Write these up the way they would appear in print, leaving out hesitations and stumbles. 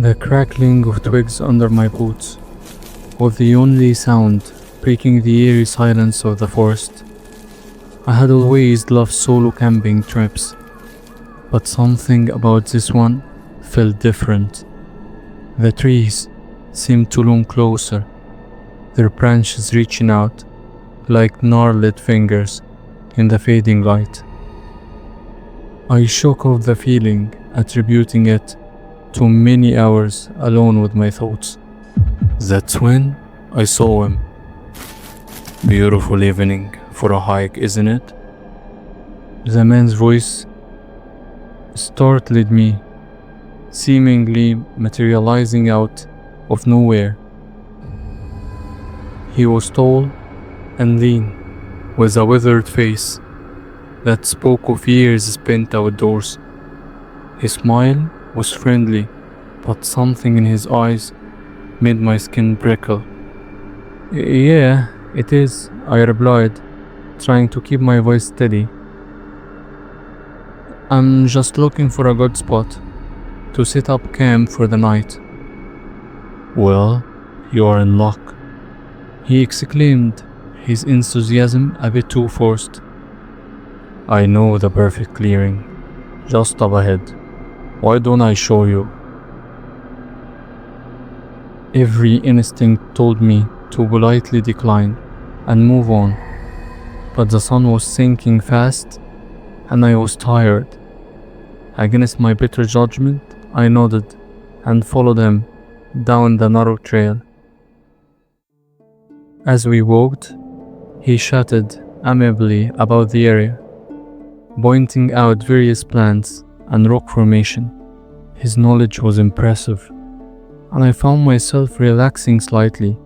The crackling of twigs under my boots was the only sound breaking the eerie silence of the forest. I had always loved solo camping trips, but something about this one felt different. The trees seemed to loom closer, their branches reaching out like gnarled fingers in the fading light. I shook off the feeling, attributing it to many hours alone with my thoughts. That's when I saw him. Beautiful evening for a hike, isn't it? The man's voice startled me, seemingly materializing out of nowhere. He was tall and lean, with a withered face that spoke of years spent outdoors. His smile was friendly, but something in his eyes made my skin prickle. Yeah, it is, I replied, trying to keep my voice steady. I'm just looking for a good spot to set up camp for the night. Well, you are in luck, he exclaimed, his enthusiasm a bit too forced. I know the perfect clearing, just up ahead. Why don't I show you? Every instinct told me to politely decline and move on, but the sun was sinking fast and I was tired. Against my better judgment, I nodded and followed him down the narrow trail. As we walked, he chatted amiably about the area, pointing out various plants and rock formation. His knowledge was impressive, and I found myself relaxing slightly.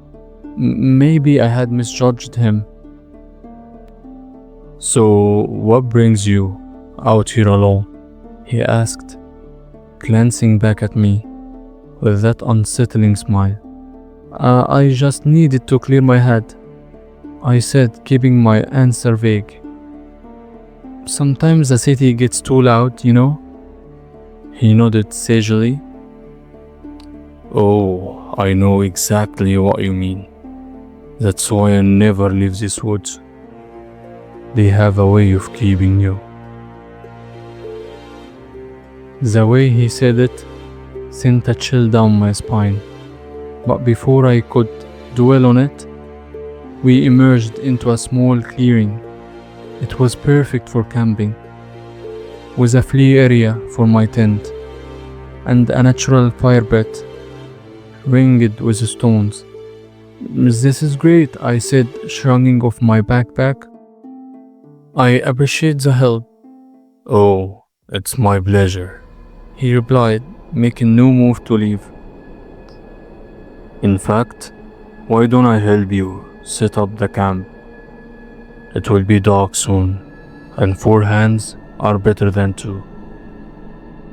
Maybe I had misjudged him. So, what brings you out here alone? He asked, glancing back at me with that unsettling smile. I just needed to clear my head, I said, keeping my answer vague. Sometimes the city gets too loud, you know? He nodded sagely. Oh, I know exactly what you mean. That's why I never leave these woods. They have a way of keeping you. The way he said it sent a chill down my spine. But before I could dwell on it, we emerged into a small clearing. It was perfect for camping, with a free area for my tent and a natural fire pit ringed with stones. This is great, I said, shrugging off my backpack. I appreciate the help. Oh, it's my pleasure, he replied, making no move to leave. In fact, why don't I help you set up the camp? It will be dark soon, and 4 hands are better than 2.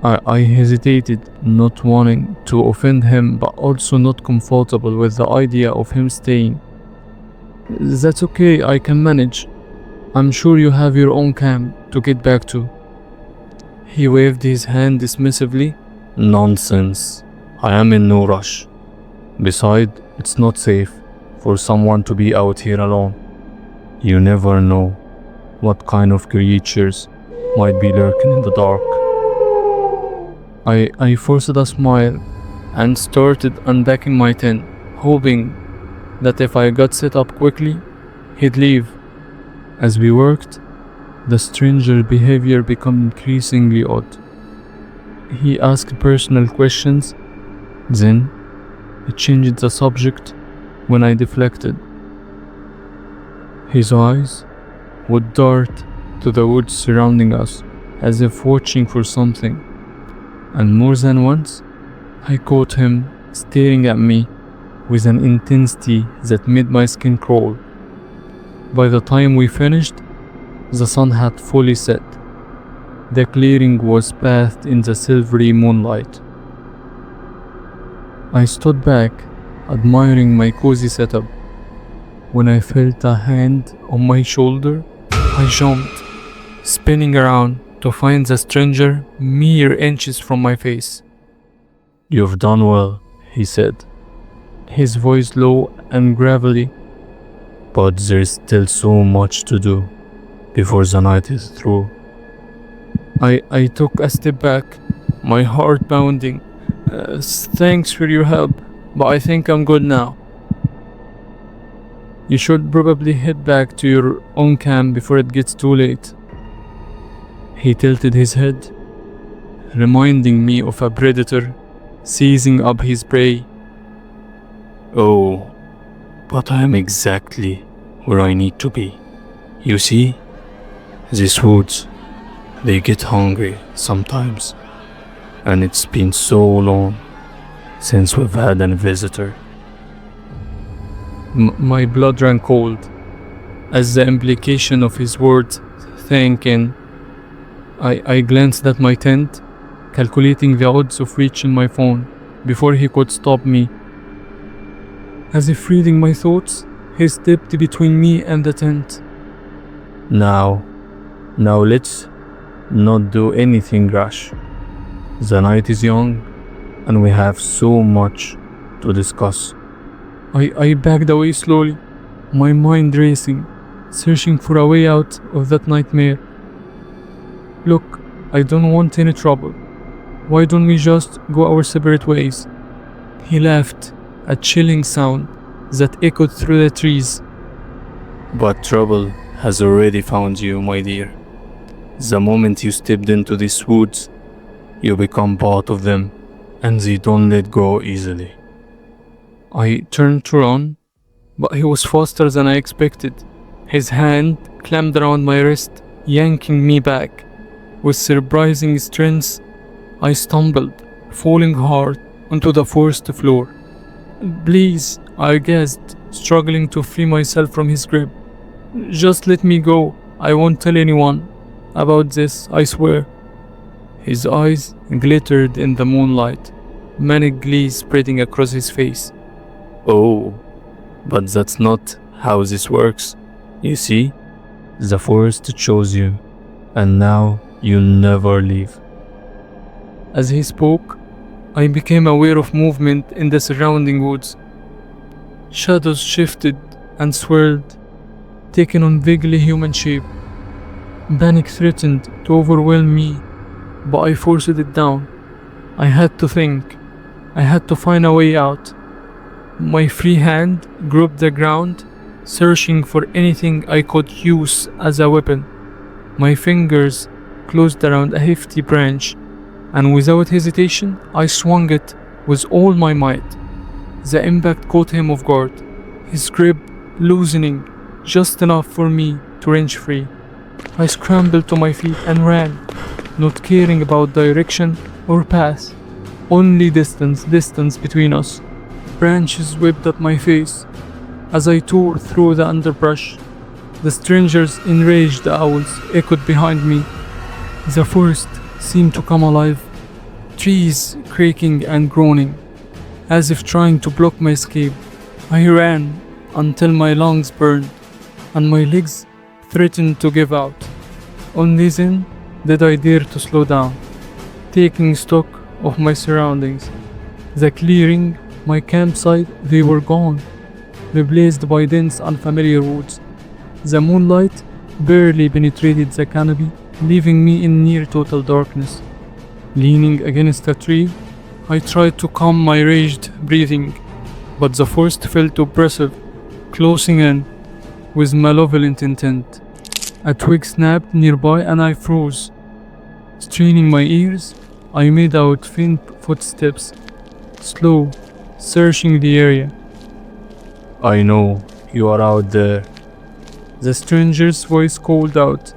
I hesitated, not wanting to offend him, but also not comfortable with the idea of him staying. That's okay, I can manage. I'm sure you have your own camp to get back to. He waved his hand dismissively. Nonsense. I am in no rush. Besides, it's not safe for someone to be out here alone. You never know what kind of creatures might be lurking in the dark. I forced a smile and started unpacking my tent, hoping that if I got set up quickly, he'd leave. As we worked, the stranger's behavior became increasingly odd. He asked personal questions, then he changed the subject when I deflected. His eyes would dart to the woods surrounding us, as if watching for something, and more than once, I caught him staring at me with an intensity that made my skin crawl. By the time we finished, the sun had fully set. The clearing was bathed in the silvery moonlight. I stood back, admiring my cozy setup. When I felt a hand on my shoulder, I jumped, spinning around to find the stranger mere inches from my face. You've done well, he said, his voice low and gravelly. But there's still so much to do before the night is through. I took a step back, my heart pounding. Thanks for your help, but I think I'm good now. You should probably head back to your own camp before it gets too late. He tilted his head, reminding me of a predator seizing up his prey. Oh, but I am exactly where I need to be. You see, these woods, they get hungry sometimes, and it's been so long since we've had a visitor. My blood ran cold as the implication of his words sank in. I glanced at my tent, calculating the odds of reaching my phone before he could stop me. As if reading my thoughts, he stepped between me and the tent. Now let's not do anything rash. The night is young, and we have so much to discuss. I backed away slowly, my mind racing, searching for a way out of that nightmare. Look, I don't want any trouble. Why don't we just go our separate ways? He laughed, a chilling sound that echoed through the trees. But trouble has already found you, my dear. The moment you stepped into these woods, you become part of them, and they don't let go easily. I turned to run, but he was faster than I expected. His hand clamped around my wrist, yanking me back. With surprising strength, I stumbled, falling hard onto the forest floor. Please, I gasped, struggling to free myself from his grip. Just let me go. I won't tell anyone about this, I swear. His eyes glittered in the moonlight, manic glee spreading across his face. Oh, but that's not how this works. You see, the forest chose you, and now you'll never leave. As he spoke, I became aware of movement in the surrounding woods. Shadows shifted and swirled, taking on vaguely human shape. Panic threatened to overwhelm me, but I forced it down. I had to think. I had to find a way out. My free hand groped the ground, searching for anything I could use as a weapon. My fingers closed around a hefty branch, and without hesitation, I swung it with all my might. The impact caught him off guard, his grip loosening just enough for me to wrench free. I scrambled to my feet and ran, not caring about direction or path, only distance between us. Branches whipped at my face as I tore through the underbrush. The stranger's enraged owls echoed behind me. The forest seemed to come alive, trees creaking and groaning, as if trying to block my escape. I ran until my lungs burned and my legs threatened to give out. Only then did I dare to slow down, taking stock of my surroundings. The clearing, my campsite, they were gone, replaced by dense unfamiliar woods. The moonlight barely penetrated the canopy, leaving me in near total darkness. Leaning against a tree, I tried to calm my raged breathing, but the forest felt oppressive, closing in with malevolent intent. A twig snapped nearby and I froze. Straining my ears, I made out faint footsteps, slow, searching the area. I know you are out there. The stranger's voice called out.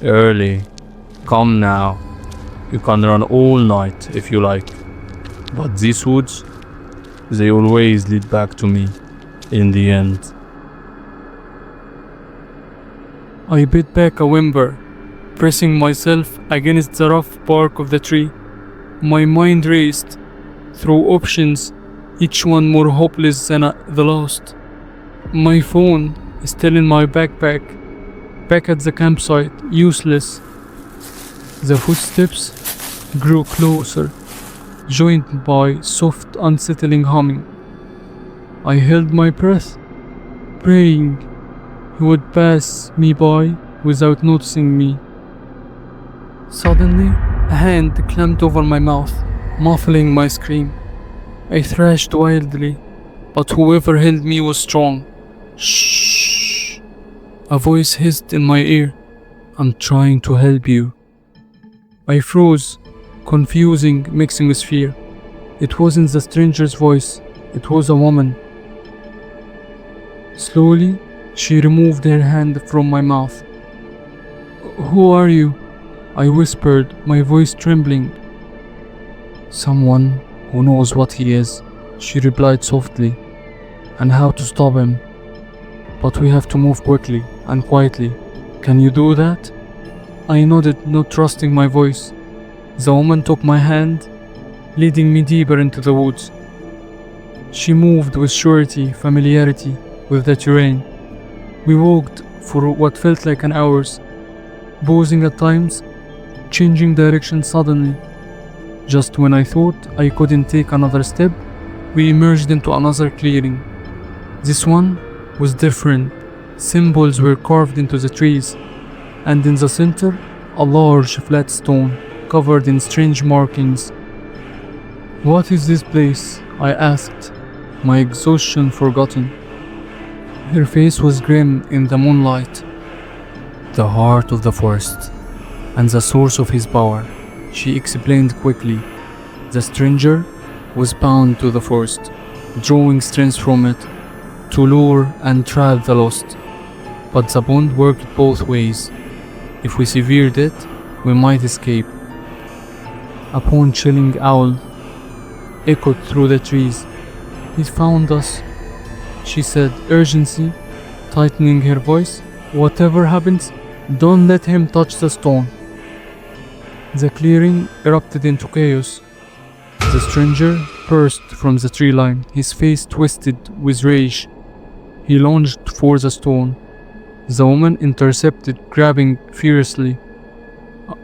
Early. Come now. You can run all night if you like. But these woods, they always lead back to me in the end. I bit back a whimper, pressing myself against the rough bark of the tree. My mind raced through options, each one more hopeless than the last. My phone is still in my backpack, back at the campsite, useless. The footsteps grew closer, joined by soft, unsettling humming. I held my breath, praying he would pass me by without noticing me. Suddenly, a hand clamped over my mouth, muffling my scream. I thrashed wildly, but whoever held me was strong. Shh! A voice hissed in my ear. I'm trying to help you. I froze, confusing, mixing with fear. It wasn't the stranger's voice, it was a woman. Slowly, she removed her hand from my mouth. Who are you? I whispered, my voice trembling. Someone who knows what he is, she replied softly, and how to stop him. But we have to move quickly and quietly. Can you do that? I nodded, not trusting my voice. The woman took my hand, leading me deeper into the woods. She moved with surety, familiarity with the terrain. We walked for what felt like an hour, pausing at times, changing direction suddenly. Just when I thought I couldn't take another step, we emerged into another clearing. This one was different. Symbols were carved into the trees, and in the center, a large flat stone covered in strange markings. What is this place? I asked, my exhaustion forgotten. Her face was grim in the moonlight. The heart of the forest, and the source of his power, she explained quickly. The stranger was bound to the forest, drawing strength from it to lure and trap the lost. But the bond worked both ways. If we severed it, we might escape. A bone-chilling owl echoed through the trees. He found us, she said, urgency, tightening her voice. Whatever happens, don't let him touch the stone. The clearing erupted into chaos. The stranger burst from the tree line, his face twisted with rage. He lunged for the stone. The woman intercepted, grabbing fiercely.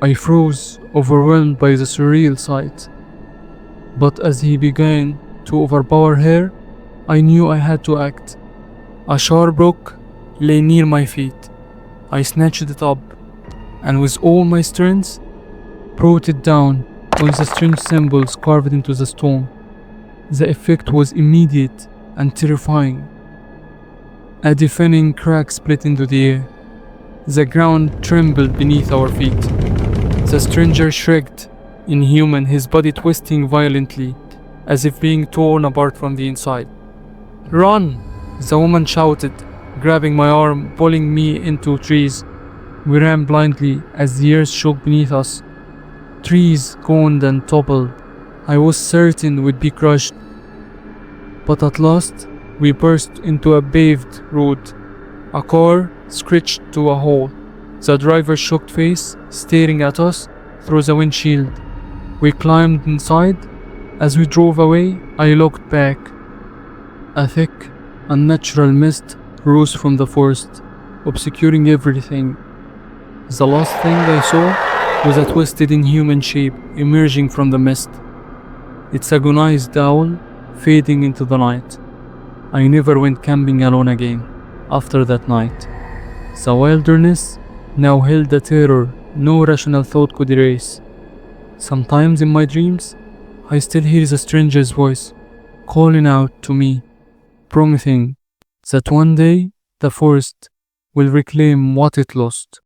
I froze, overwhelmed by the surreal sight. But as he began to overpower her, I knew I had to act. A sharp rock lay near my feet. I snatched it up, and with all my strength, brought it down on the strange symbols carved into the stone. The effect was immediate and terrifying. A deafening crack split into the air. The ground trembled beneath our feet. The stranger shrieked, inhuman, his body twisting violently, as if being torn apart from the inside. Run! The woman shouted, grabbing my arm, pulling me into trees. We ran blindly as the earth shook beneath us. Trees groaned and toppled. I was certain we'd be crushed. But at last, we burst into a paved road. A car screeched to a halt. The driver's shocked face staring at us through the windshield. We climbed inside. As we drove away, I looked back. A thick, unnatural mist rose from the forest, obscuring everything. The last thing I saw was a twisted inhuman shape emerging from the mist, its agonized owl fading into the night. I never went camping alone again after that night. The wilderness now held a terror no rational thought could erase. Sometimes in my dreams, I still hear the stranger's voice calling out to me, promising that one day the forest will reclaim what it lost.